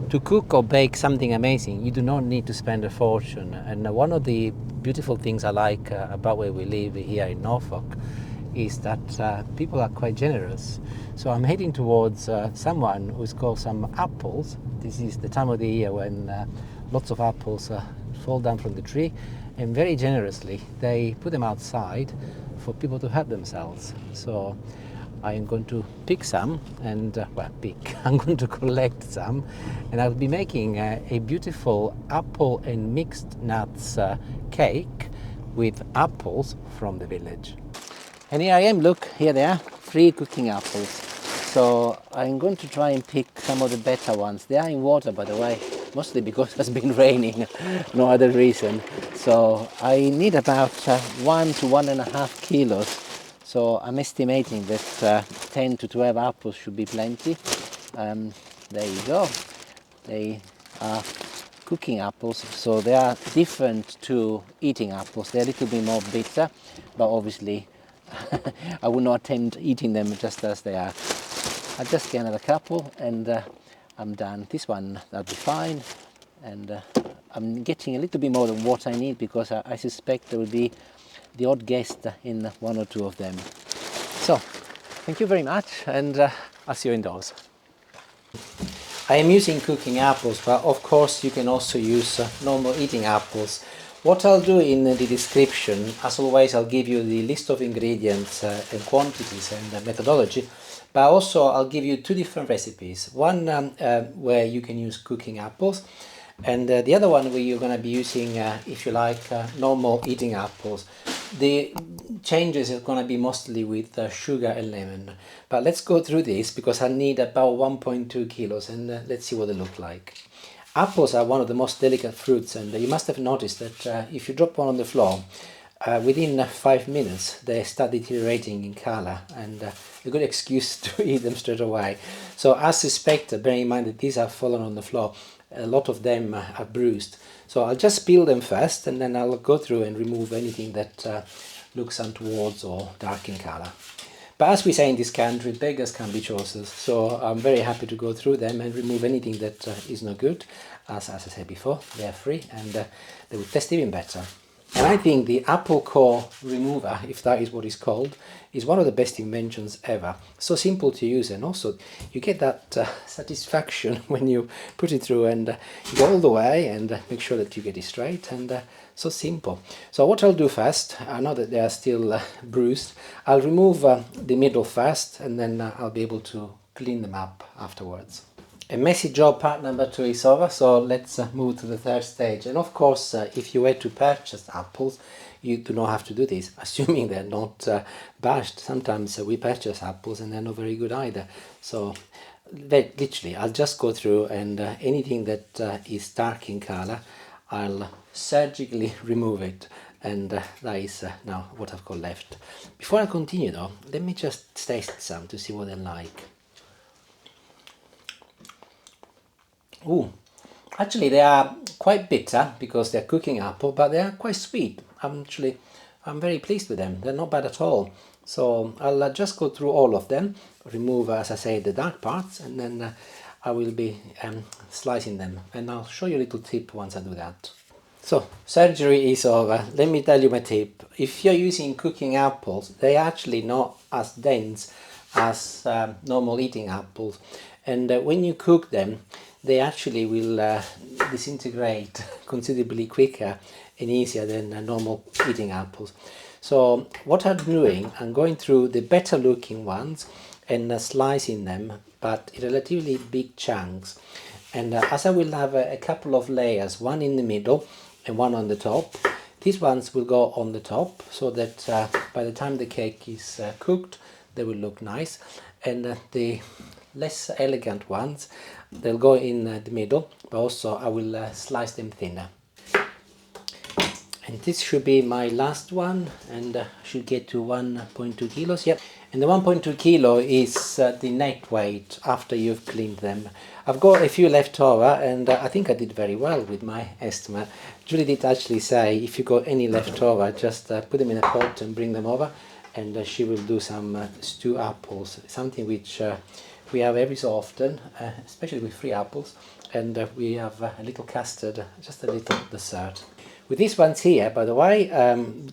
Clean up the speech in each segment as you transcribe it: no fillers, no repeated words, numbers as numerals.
To cook or bake something amazing, you do not need to spend a fortune. And one of the beautiful things I like about where we live here in Norfolk is that people are quite generous. So I'm heading towards someone who's got some apples. This is the time of the year when lots of apples fall down from the tree, and very generously they put them outside for people to help themselves. So I'm going to pick some and, I'm going to collect some, and I'll be making a beautiful apple and mixed nuts cake with apples from the village. And here I am, look, here they are, 3 cooking apples. So I'm going to try and pick some of the better ones. They are in water, by the way, mostly because it's been raining, no other reason. So I need about 1 to 1.5 kilos. So I'm estimating that 10 to 12 apples should be plenty. There you go. They are cooking apples, so they are different to eating apples. They're a little bit more bitter, but obviously I would not attempt eating them just as they are. I'll just get another couple and I'm done. This one, that'll be fine. And I'm getting a little bit more than what I need because I suspect there will be the odd guest in 1 or 2 of them. So, thank you very much, and I'll see you indoors. I am using cooking apples, but of course you can also use normal eating apples. What I'll do in the description, as always, I'll give you the list of ingredients and quantities and methodology, but also I'll give you 2 different recipes. One where you can use cooking apples, and the other one where you're going to be using, if you like, normal eating apples. The changes are going to be mostly with sugar and lemon. But let's go through this because I need about 1.2 kilos and let's see what they look like. Apples are one of the most delicate fruits, and you must have noticed that if you drop one on the floor, within 5 minutes they start deteriorating in color, and a good excuse to eat them straight away. So I suspect, bearing in mind that these have fallen on the floor, a lot of them are bruised. So I'll just peel them first, and then I'll go through and remove anything that looks untoward or dark in color. But as we say in this country, beggars can be choosers, so I'm very happy to go through them and remove anything that is no good. As I said before, they are free and they will taste even better. And I think the apple core remover, if that is what it's called, is one of the best inventions ever. So simple to use, and also you get that satisfaction when you put it through and you go all the way and make sure that you get it straight, and so simple. So what I'll do first, I know that they are still bruised, I'll remove the middle first, and then I'll be able to clean them up afterwards. A messy job part number 2 is over, so let's move to the 3rd stage. And of course, if you were to purchase apples, you do not have to do this, assuming they're not bashed. Sometimes we purchase apples and they're not very good either. So literally, I'll just go through and anything that is dark in color, I'll surgically remove it. And that is now what I've got left. Before I continue though, let me just taste some to see what they're like. Ooh, actually they are quite bitter because they're cooking apple, but they are quite sweet. I'm very pleased with them. They're not bad at all. So I'll just go through all of them, remove, as I say, the dark parts, and then I will be slicing them. And I'll show you a little tip once I do that. So, surgery is over. Let me tell you my tip. If you're using cooking apples, they're actually not as dense as normal eating apples. And when you cook them, they actually will disintegrate considerably quicker and easier than normal eating apples. So what I'm doing, I'm going through the better looking ones and slicing them, but in relatively big chunks. And as I will have a couple of layers, one in the middle and one on the top, these ones will go on the top so that by the time the cake is cooked, they will look nice. And the less elegant ones, they'll go in the middle, but also I will slice them thinner. And this should be my last one, and should get to 1.2 kilos. Yep. And the 1.2 kilo is the net weight after you've cleaned them. I've got a few left over, and I think I did very well with my estimate. Julie did actually say if you got any left over, just put them in a pot and bring them over, and she will do some stew apples, something which we have every so often, especially with 3 apples, and we have a little custard, just a little dessert. With these ones here, by the way,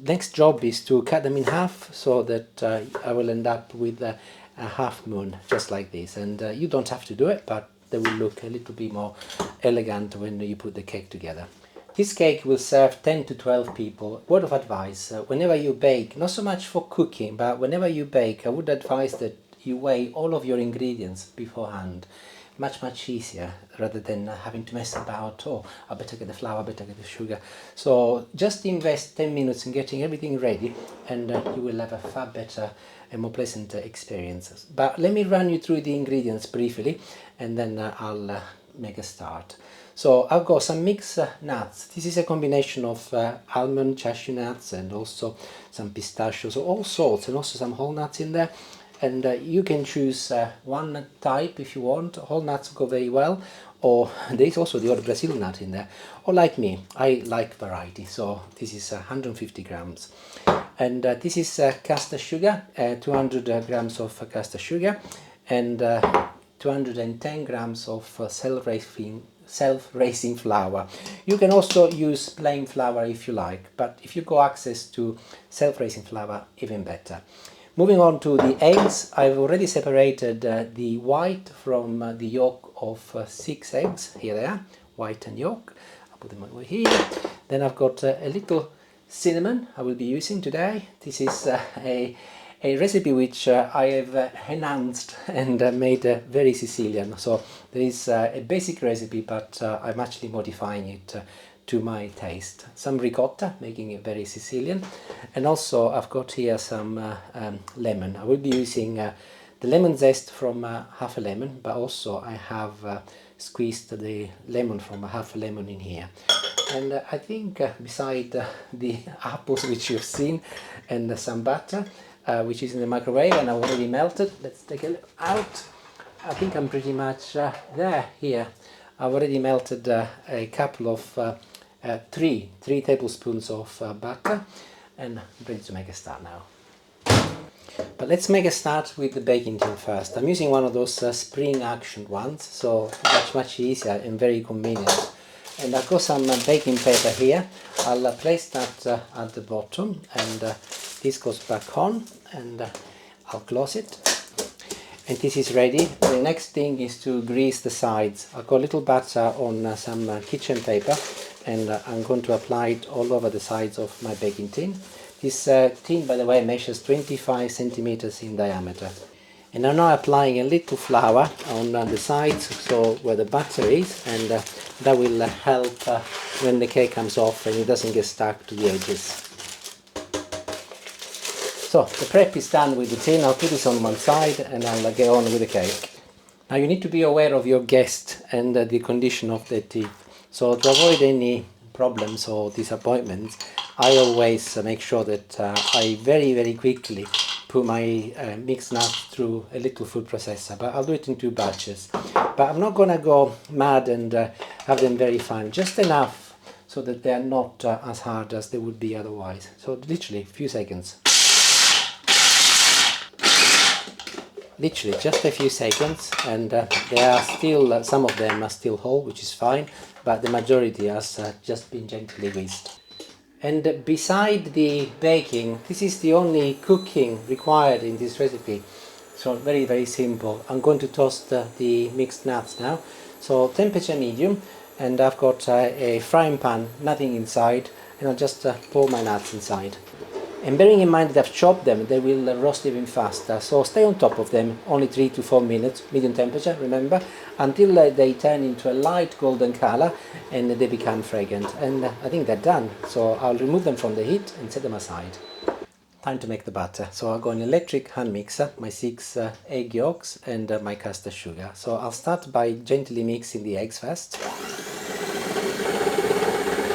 next job is to cut them in half so that I will end up with a half moon, just like this. And you don't have to do it, but they will look a little bit more elegant when you put the cake together. This cake will serve 10 to 12 people. Word of advice, whenever you bake, not so much for cooking, but whenever you bake, I would advise that you weigh all of your ingredients beforehand. Much easier rather than having to mess about. Oh, I better get the flour, I better get the sugar. So just invest 10 minutes in getting everything ready, and you will have a far better and more pleasant experience. But let me run you through the ingredients briefly, and then I'll make a start. So I've got some mixed nuts. This is a combination of almond, cashew nuts, and also some pistachios, so all sorts, and also some whole nuts in there. And you can choose one type if you want. Whole nuts go very well, or there is also the odd Brazil nut in there. Or like me, I like variety, so this is 150 grams. And this is caster sugar, 200 grams of caster sugar, and 210 grams of self-raising flour. You can also use plain flour if you like, but if you go access to self-raising flour, even better. Moving on to the eggs, I've already separated the white from the yolk of 6 eggs. Here they are, white and yolk. I'll put them over here. Then I've got a little cinnamon I will be using today. This is a recipe which I have enhanced and made very Sicilian. So there is a basic recipe, but I'm actually modifying it to my taste. Some ricotta, making it very Sicilian, and also I've got here some lemon. I will be using the lemon zest from half a lemon, but also I have squeezed the lemon from half a lemon in here. And I think beside the apples which you've seen, and some butter which is in the microwave and I've already melted. Let's take a look out. I think I'm pretty much there here. I've already melted a couple of three tablespoons of butter, and I'm ready to make a start now. But let's make a start with the baking tin first. I'm using one of those spring action ones, so much easier and very convenient. And I've got some baking paper here. I'll place that at the bottom, and this goes back on, and I'll close it. And this is ready. The next thing is to grease the sides. I've got a little butter on some kitchen paper, and I'm going to apply it all over the sides of my baking tin. This tin, by the way, measures 25 centimeters in diameter. And I'm now applying a little flour on the sides, so where the butter is, and that will help when the cake comes off and it doesn't get stuck to the edges. So the prep is done with the tin. I'll put this on one side and I'll get on with the cake. Now you need to be aware of your guest and the condition of their teeth. So to avoid any problems or disappointments, I always make sure that I very quickly put my mixed nuts through a little food processor, but I'll do it in 2 batches. But I'm not going to go mad and have them very fine, just enough so that they are not as hard as they would be otherwise. So literally a few seconds. Literally just a few seconds, and there are still, some of them are still whole, which is fine, but the majority has just been gently whisked. And beside the baking, this is the only cooking required in this recipe. So very simple. I'm going to toast the mixed nuts now. So temperature medium, and I've got a frying pan, nothing inside, and I'll just pour my nuts inside. And bearing in mind that I've chopped them, they will roast even faster. So stay on top of them, only 3 to 4 minutes, medium temperature, remember, until they turn into a light golden color and they become fragrant. And I think they're done. So I'll remove them from the heat and set them aside. Time to make the batter. So I'll go an electric hand mixer, my 6 egg yolks and my caster sugar. So I'll start by gently mixing the eggs first.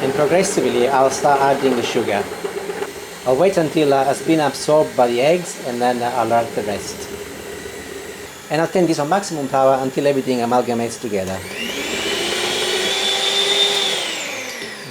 And progressively I'll start adding the sugar. I'll wait until it has been absorbed by the eggs, and then I'll add the rest. And I'll turn this on maximum power until everything amalgamates together.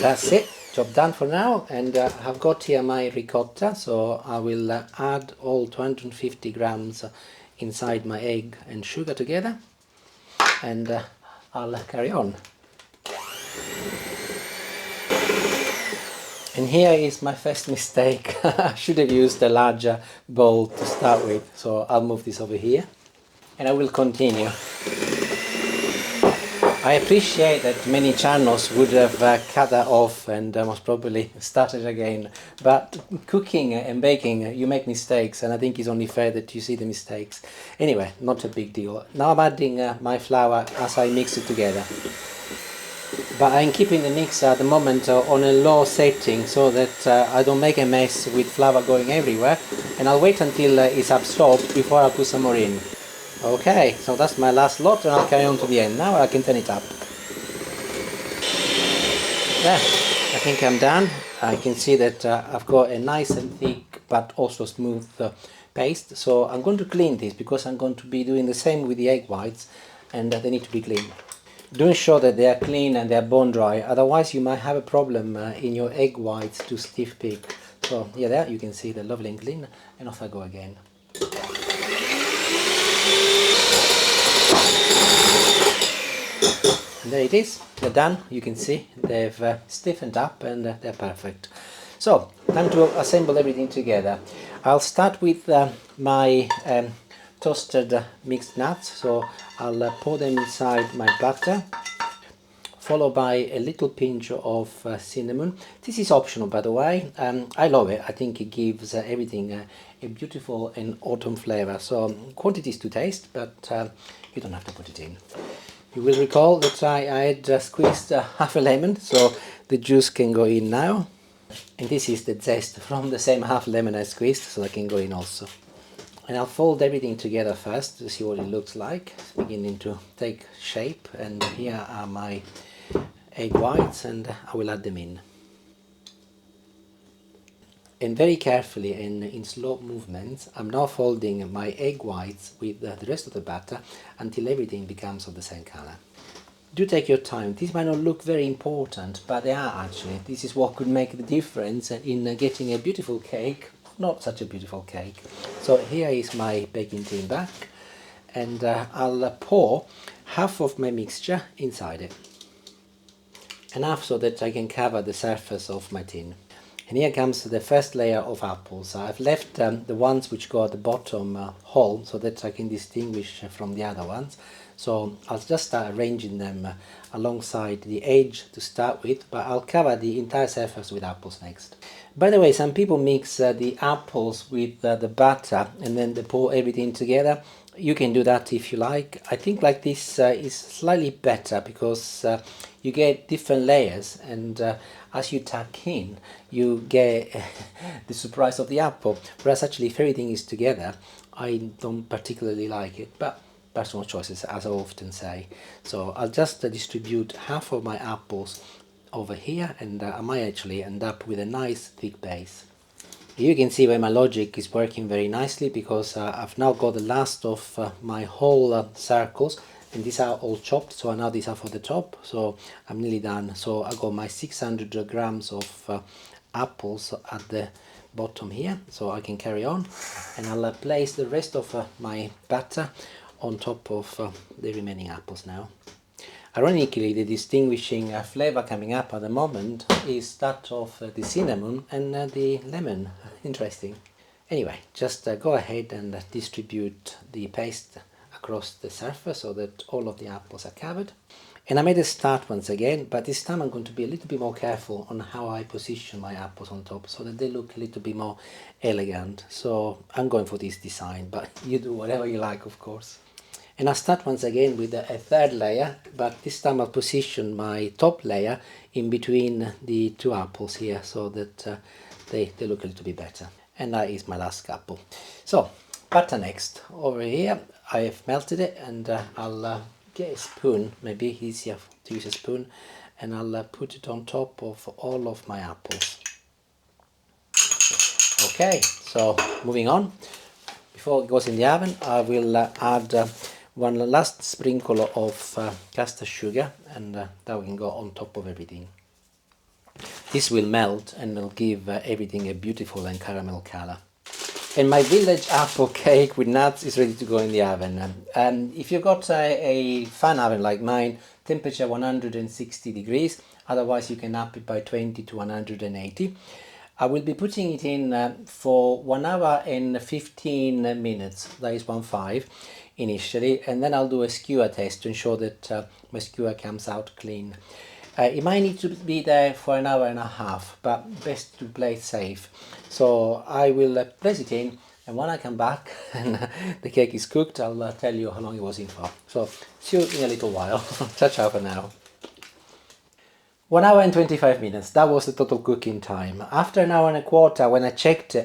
That's it, job done for now. And I've got here my ricotta, so I will add all 250 grams inside my egg and sugar together, and I'll carry on. And here is my first mistake. I should have used a larger bowl to start with, so I'll move this over here and I will continue. I appreciate that many channels would have cut that off and most probably started again, but cooking and baking, you make mistakes, and I think it's only fair that you see the mistakes. Anyway, not a big deal. Now I'm adding my flour as I mix it together. But I'm keeping the mixer at the moment on a low setting so that I don't make a mess with flour going everywhere, and I'll wait until it's absorbed before I put some more in. Okay, so that's my last lot, and I'll carry on to the end. Now I can turn it up. There, I think I'm done. I can see that I've got a nice and thick but also smooth paste. So I'm going to clean this because I'm going to be doing the same with the egg whites, and they need to be clean. Do ensure that they are clean and they are bone dry, otherwise you might have a problem in your egg whites to stiff pick. So yeah, there you can see they're lovely and clean, and off I go again. And there it is, they're done. You can see they've stiffened up and they're perfect. So time to assemble everything together. I'll start with my toasted mixed nuts, so I'll pour them inside my butter, followed by a little pinch of cinnamon. This is optional, by the way. I love it. I think it gives everything a beautiful and autumn flavor. So quantities to taste, but you don't have to put it in. You will recall that I had squeezed half a lemon, so the juice can go in now. And this is the zest from the same half lemon I squeezed, so that can go in also. And I'll fold everything together first to see what it looks like. It's beginning to take shape, and here are my egg whites, and I will add them in. And very carefully and in slow movements, I'm now folding my egg whites with the rest of the batter until everything becomes of the same color. Do take your time. These might not look very important, but they are actually. This is what could make the difference in getting a beautiful cake, not such a beautiful cake. So here is my baking tin back, and I'll pour half of my mixture inside it. Enough so that I can cover the surface of my tin. And here comes the first layer of apples. I've left the ones which go at the bottom whole so that I can distinguish from the other ones. So I'll just start arranging them alongside the edge to start with, but I'll cover the entire surface with apples next. By the way, some people mix the apples with the butter and then they pour everything together. You can do that if you like. I think like this is slightly better because you get different layers, and as you tuck in you get the surprise of the apple, whereas actually if everything is together I don't particularly like it, but personal choices, as I often say. So I'll just distribute half of my apples over here, and I might actually end up with a nice thick base. You can see where my logic is working very nicely, because I've now got the last of my whole circles, and these are all chopped, so now these are for the top, so I'm nearly done. So I got my 600 grams of apples at the bottom here, so I can carry on, and I'll place the rest of my batter on top of the remaining apples now. Ironically, the distinguishing flavor coming up at the moment is that of the cinnamon and the lemon. Interesting. Anyway, just go ahead and distribute the paste across the surface so that all of the apples are covered. And I made a start once again, but this time I'm going to be a little bit more careful on how I position my apples on top so that they look a little bit more elegant. So I'm going for this design, but you do whatever you like, of course. And I'll start once again with a third layer, but this time I'll position my top layer in between the two apples here so that they look a little bit better. And that is my last couple. So, butter next. Over here I've melted it, and I'll get a spoon, maybe easier to use a spoon, and I'll put it on top of all of my apples. Okay, so moving on. Before it goes in the oven, I will add one last sprinkle of caster sugar, and that can go on top of everything. This will melt and will give everything a beautiful and caramel color. And my village apple cake with nuts is ready to go in the oven. If you've got a fan oven like mine, temperature 160 degrees, otherwise you can up it by 20 to 180. I will be putting it in for 1 hour and 15 minutes, that is 1.5 initially, and then I'll do a skewer test to ensure that my skewer comes out clean. It might need to be there for 1 hour and a half, but best to play it safe. So I will place it in, and when I come back and the cake is cooked, I'll tell you how long it was in for. So see you in a little while. Ciao ciao for now. 1 hour and 25 minutes, that was the total cooking time. After 1 hour and a quarter, when I checked,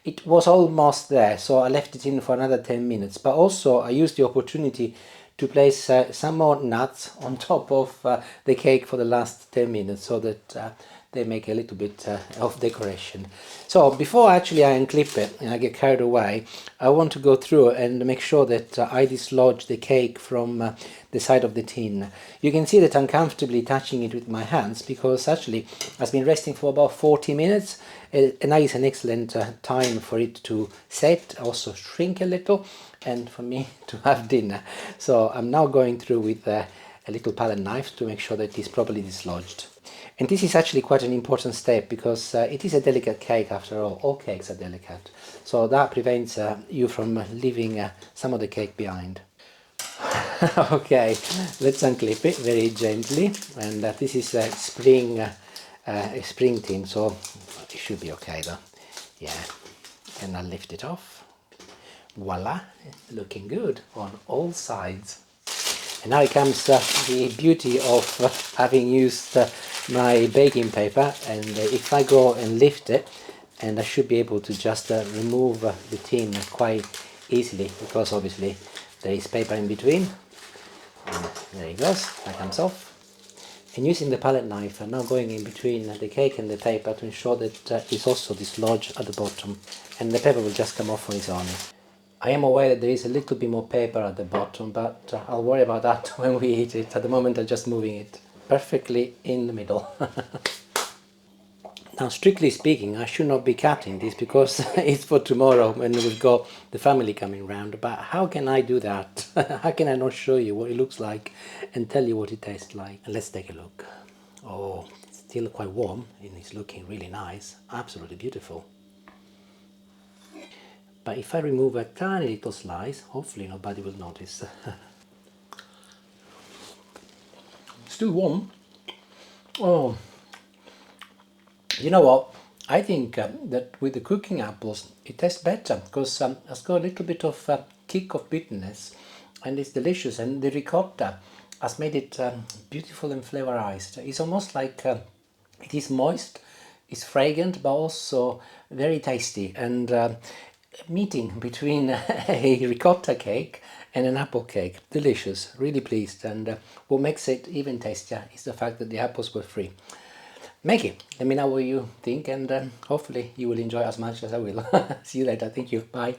it was almost there, so I left it in for another 10 minutes. But also I used the opportunity to place some more nuts on top of the cake for the last 10 minutes, so that they make a little bit of decoration. So before actually I unclip it and I get carried away, I want to go through and make sure that I dislodge the cake from the side of the tin. You can see that I'm comfortably touching it with my hands because actually it's been resting for about 40 minutes, and now is an excellent time for it to set, also shrink a little, and for me to have dinner. So I'm now going through with a little palette knife to make sure that it is properly dislodged. And this is actually quite an important step because it is a delicate cake after all. All cakes are delicate. So that prevents you from leaving some of the cake behind. Okay, let's unclip it very gently. And this is a spring tin, so it should be okay though. Yeah, and I'll lift it off. Voila, looking good on all sides. And now it comes the beauty of having used my baking paper, and if I go and lift it, and I should be able to just remove the tin quite easily, because obviously there is paper in between. And there it goes, that comes off. And using the palette knife, I'm now going in between the cake and the paper to ensure that it's also dislodged at the bottom, and the paper will just come off on its own. I am aware that there is a little bit more paper at the bottom, but I'll worry about that when we eat it. At the moment I'm just moving it perfectly in the middle. Now, strictly speaking, I should not be cutting this because it's for tomorrow when we've got the family coming round. But how can I do that? How can I not show you what it looks like and tell you what it tastes like? And let's take a look. Oh, it's still quite warm and it's looking really nice. Absolutely beautiful. But if I remove a tiny little slice, hopefully nobody will notice. Still warm. Oh, you know what? I think that with the cooking apples, it tastes better because it's got a little bit of kick of bitterness, and it's delicious. And the ricotta has made it beautiful and flavorized. It's almost like it is moist, it's fragrant, but also very tasty. And meeting between a ricotta cake and an apple cake. Delicious, really pleased. And what makes it even tastier is the fact that the apples were free. Make it. Let me know what you think, and hopefully you will enjoy as much as I will. See you later. Thank you. Bye.